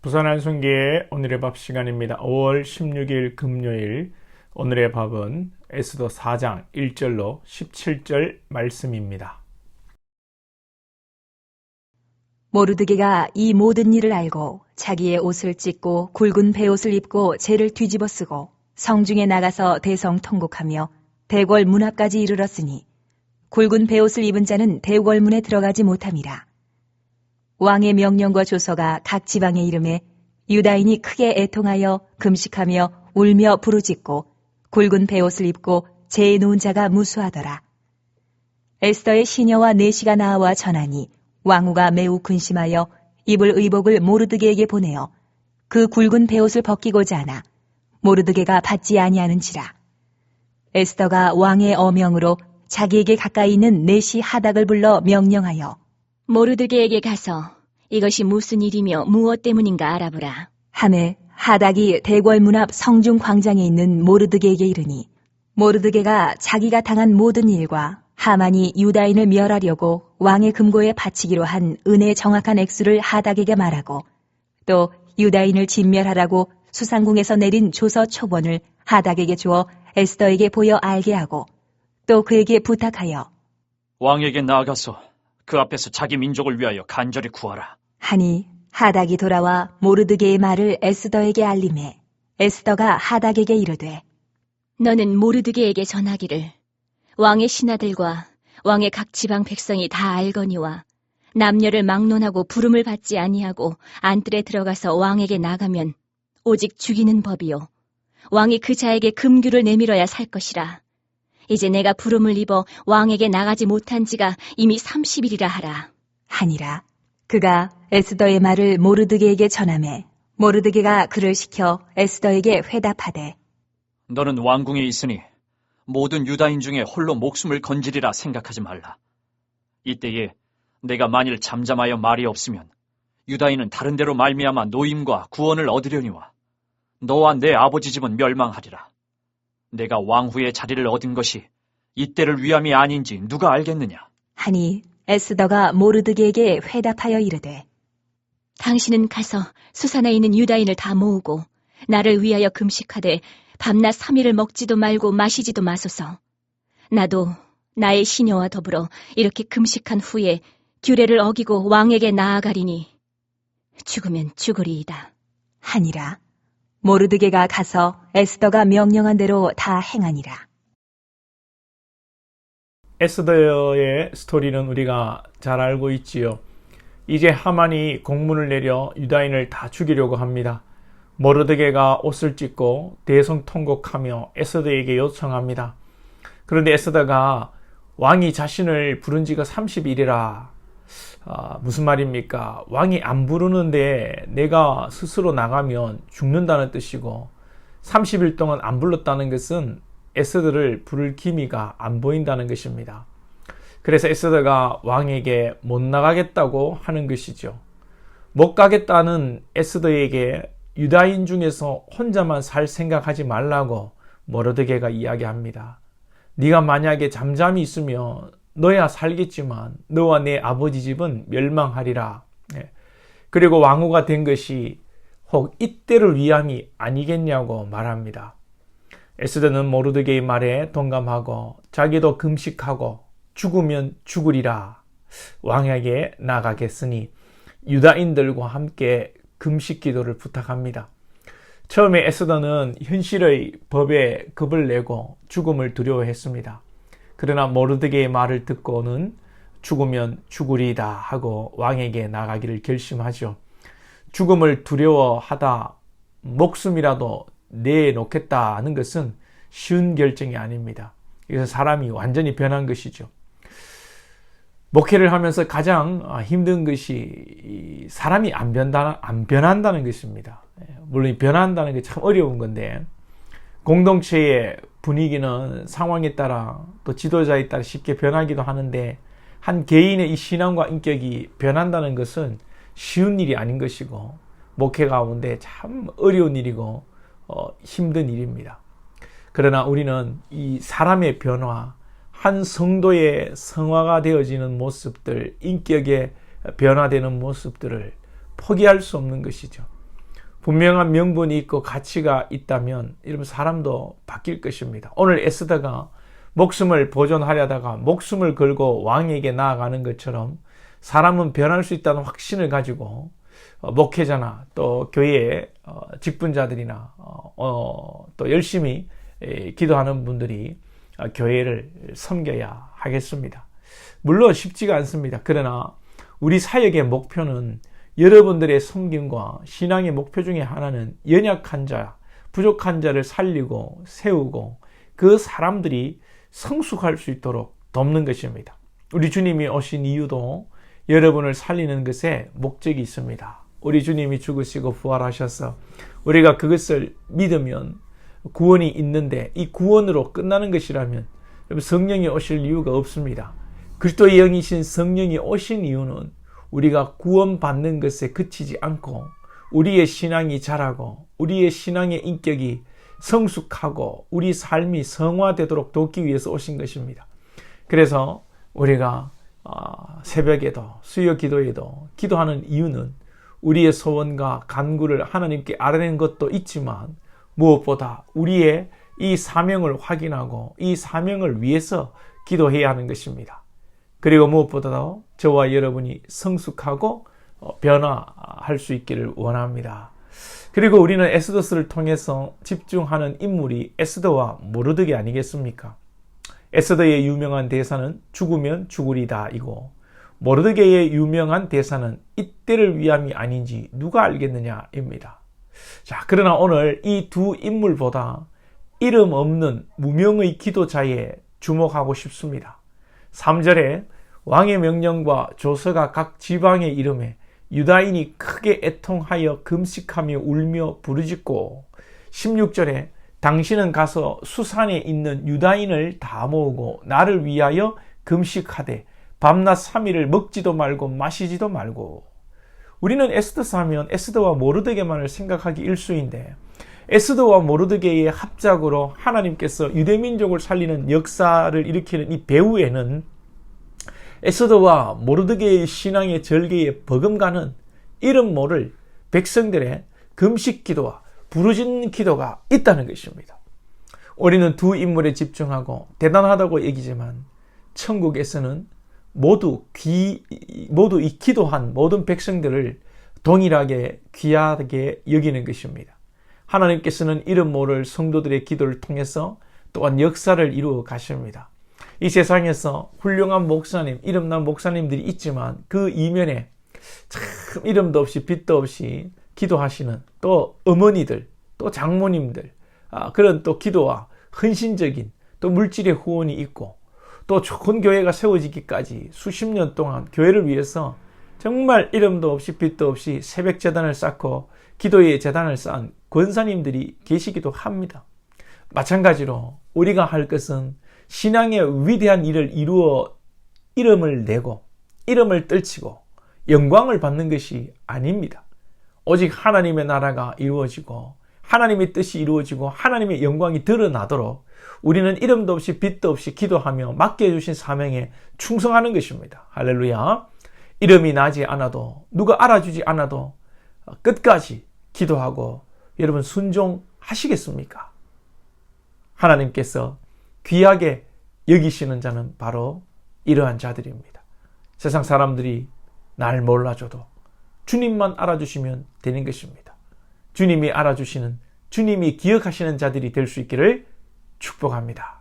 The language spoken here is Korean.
부산 안순기의 오늘의 밥 시간입니다. 5월 16일 금요일 오늘의 밥은 에스더 4장 1절로 17절 말씀입니다. 모르드게가 이 모든 일을 알고 자기의 옷을 찢고 굵은 베옷을 입고 재를 뒤집어 쓰고 성중에 나가서 대성통곡하며 대궐 문 앞까지 이르렀으니 굵은 베옷을 입은 자는 대궐 문에 들어가지 못함이라. 왕의 명령과 조서가 각 지방에 이름에 유다인이 크게 애통하여 금식하며 울며 부르짖고 굵은 베옷을 입고 재에 놓은 자가 무수하더라. 에스더의 시녀와 내시가 나와 전하니 왕후가 매우 근심하여 입을 의복을 모르드게에게 보내어 그 굵은 베옷을 벗기고자 하나 모르드게가 받지 아니하는지라. 에스더가 왕의 어명으로 자기에게 가까이 있는 내시 하닥을 불러 명령하여 모르드게에게 가서 이것이 무슨 일이며 무엇 때문인가 알아보라. 하매 하닥이 대궐 문 앞 성중 광장에 있는 모르드게에게 이르니 모르드게가 자기가 당한 모든 일과 하만이 유다인을 멸하려고 왕의 금고에 바치기로 한 은의 정확한 액수를 하닥에게 말하고 또 유다인을 진멸하라고 수상궁에서 내린 조서 초본을 하닥에게 주어 에스더에게 보여 알게 하고 또 그에게 부탁하여 왕에게 나아가서 그 앞에서 자기 민족을 위하여 간절히 구하라. 하니 하닥이 돌아와 모르드게의 말을 에스더에게 알림해 에스더가 하닥에게 이르되 너는 모르드게에게 전하기를 왕의 신하들과 왕의 각 지방 백성이 다 알거니와 남녀를 막론하고 부름을 받지 아니하고 안뜰에 들어가서 왕에게 나가면 오직 죽이는 법이요 왕이 그 자에게 금규를 내밀어야 살 것이라. 이제 내가 부름을 입어 왕에게 나가지 못한 지가 이미 30일이라 하라. 하니라. 그가 에스더의 말을 모르드게에게 전하매 모르드게가 그를 시켜 에스더에게 회답하되 너는 왕궁에 있으니 모든 유다인 중에 홀로 목숨을 건지리라 생각하지 말라. 이때에 내가 만일 잠잠하여 말이 없으면 유다인은 다른 데로 말미암아 노임과 구원을 얻으려니와 너와 내 아버지 집은 멸망하리라. 내가 왕후의 자리를 얻은 것이 이때를 위함이 아닌지 누가 알겠느냐? 하니 에스더가 모르드게에게 회답하여 이르되 당신은 가서 수산에 있는 유다인을 다 모으고 나를 위하여 금식하되 밤낮 3일을 먹지도 말고 마시지도 마소서. 나도 나의 시녀와 더불어 이렇게 금식한 후에 규례를 어기고 왕에게 나아가리니 죽으면 죽으리이다. 하니라. 모르드게가 가서 에스더가 명령한 대로 다 행하니라. 에스더의 스토리는 우리가 잘 알고 있지요. 이제 하만이 공문을 내려 유다인을 다 죽이려고 합니다. 모르드게가 옷을 찢고 대성통곡하며 에스더에게 요청합니다. 그런데 에스더가 왕이 자신을 부른 지가 30일이라 무슨 말입니까? 왕이 안 부르는데 내가 스스로 나가면 죽는다는 뜻이고 30일 동안 안 불렀다는 것은 에스더를 부를 기미가 안 보인다는 것입니다. 그래서 에스더가 왕에게 못 나가겠다고 하는 것이죠. 못 가겠다는 에스더에게 유다인 중에서 혼자만 살 생각하지 말라고 모르드게가 이야기합니다. 네가 만약에 잠잠히 있으면 너야 살겠지만 너와 내 아버지 집은 멸망하리라. 그리고 왕후가 된 것이 혹 이때를 위함이 아니겠냐고 말합니다. 에스더는 모르드게의 말에 동감하고 자기도 금식하고 죽으면 죽으리라 왕에게 나가겠으니 유다인들과 함께 금식 기도를 부탁합니다. 처음에 에스더는 현실의 법에 겁을 내고 죽음을 두려워했습니다. 그러나 모르드게의 말을 듣고는 죽으면 죽으리이다 하고 왕에게 나가기를 결심하죠. 죽음을 두려워하다 목숨이라도 내놓겠다는 것은 쉬운 결정이 아닙니다. 그래서 사람이 완전히 변한 것이죠. 목회를 하면서 가장 힘든 것이 사람이 안 변한다는 것입니다. 물론 변한다는 게 참 어려운 건데 공동체의 분위기는 상황에 따라 또 지도자에 따라 쉽게 변하기도 하는데 한 개인의 이 신앙과 인격이 변한다는 것은 쉬운 일이 아닌 것이고 목회 가운데 참 어려운 일이고 힘든 일입니다. 그러나 우리는 이 사람의 변화, 한 성도의 성화가 되어지는 모습들, 인격의 변화되는 모습들을 포기할 수 없는 것이죠. 분명한 명분이 있고 가치가 있다면 여러분 사람도 바뀔 것입니다. 오늘 에스더가 목숨을 보존하려다가 목숨을 걸고 왕에게 나아가는 것처럼 사람은 변할 수 있다는 확신을 가지고 목회자나 또 교회의 직분자들이나 또 열심히 기도하는 분들이 교회를 섬겨야 하겠습니다. 물론 쉽지가 않습니다. 그러나 우리 사역의 목표는 여러분들의 섬김과 신앙의 목표 중에 하나는 연약한 자, 부족한 자를 살리고 세우고 그 사람들이 성숙할 수 있도록 돕는 것입니다. 우리 주님이 오신 이유도 여러분을 살리는 것에 목적이 있습니다. 우리 주님이 죽으시고 부활하셔서 우리가 그것을 믿으면 구원이 있는데 이 구원으로 끝나는 것이라면 성령이 오실 이유가 없습니다. 그리스도의 영이신 성령이 오신 이유는 우리가 구원받는 것에 그치지 않고 우리의 신앙이 자라고 우리의 신앙의 인격이 성숙하고 우리 삶이 성화되도록 돕기 위해서 오신 것입니다. 그래서 우리가 새벽에도 수요 기도에도 기도하는 이유는 우리의 소원과 간구를 하나님께 아뢰는 것도 있지만 무엇보다 우리의 이 사명을 확인하고 이 사명을 위해서 기도해야 하는 것입니다. 그리고 무엇보다도 저와 여러분이 성숙하고 변화할 수 있기를 원합니다. 그리고 우리는 에스더서를 통해서 집중하는 인물이 에스더와 모르드게 아니겠습니까? 에스더의 유명한 대사는 죽으면 죽으리다 이고 모르드게의 유명한 대사는 이때를 위함이 아닌지 누가 알겠느냐입니다. 자, 그러나 오늘 이 두 인물보다 이름 없는 무명의 기도자에 주목하고 싶습니다. 3절에 왕의 명령과 조서가 각 지방의 이름에 유다인이 크게 애통하여 금식하며 울며 부르짖고 16절에 당신은 가서 수산에 있는 유다인을 다 모으고 나를 위하여 금식하되 밤낮 3일을 먹지도 말고 마시지도 말고. 우리는 에스더서 하면 에스더와 모르드게만을 생각하기 일쑤인데 에스더와 모르드게의 합작으로 하나님께서 유대민족을 살리는 역사를 일으키는 이 배후에는 에스더와 모르드게의 신앙의 절개에 버금가는 이름 모를 백성들의 금식 기도와 부르짖는 기도가 있다는 것입니다. 우리는 두 인물에 집중하고 대단하다고 얘기지만 천국에서는 모두 이 기도한 모든 백성들을 동일하게 귀하게 여기는 것입니다. 하나님께서는 이름 모를 성도들의 기도를 통해서 또한 역사를 이루어 가십니다. 이 세상에서 훌륭한 목사님, 이름난 목사님들이 있지만 그 이면에 참 이름도 없이 빛도 없이 기도하시는 또 어머니들, 또 장모님들, 그런 또 기도와 헌신적인 또 물질의 후원이 있고 또 좋은 교회가 세워지기까지 수십 년 동안 교회를 위해서 정말 이름도 없이 빛도 없이 새벽 재단을 쌓고 기도의 재단을 쌓은 권사님들이 계시기도 합니다. 마찬가지로 우리가 할 것은 신앙의 위대한 일을 이루어 이름을 내고 이름을 떨치고 영광을 받는 것이 아닙니다. 오직 하나님의 나라가 이루어지고 하나님의 뜻이 이루어지고 하나님의 영광이 드러나도록 우리는 이름도 없이 빛도 없이 기도하며 맡겨주신 사명에 충성하는 것입니다. 할렐루야. 이름이 나지 않아도 누가 알아주지 않아도 끝까지 기도하고 여러분 순종하시겠습니까? 하나님께서 귀하게 여기시는 자는 바로 이러한 자들입니다. 세상 사람들이 날 몰라줘도 주님만 알아주시면 되는 것입니다. 주님이 알아주시는, 주님이 기억하시는 자들이 될 수 있기를 축복합니다.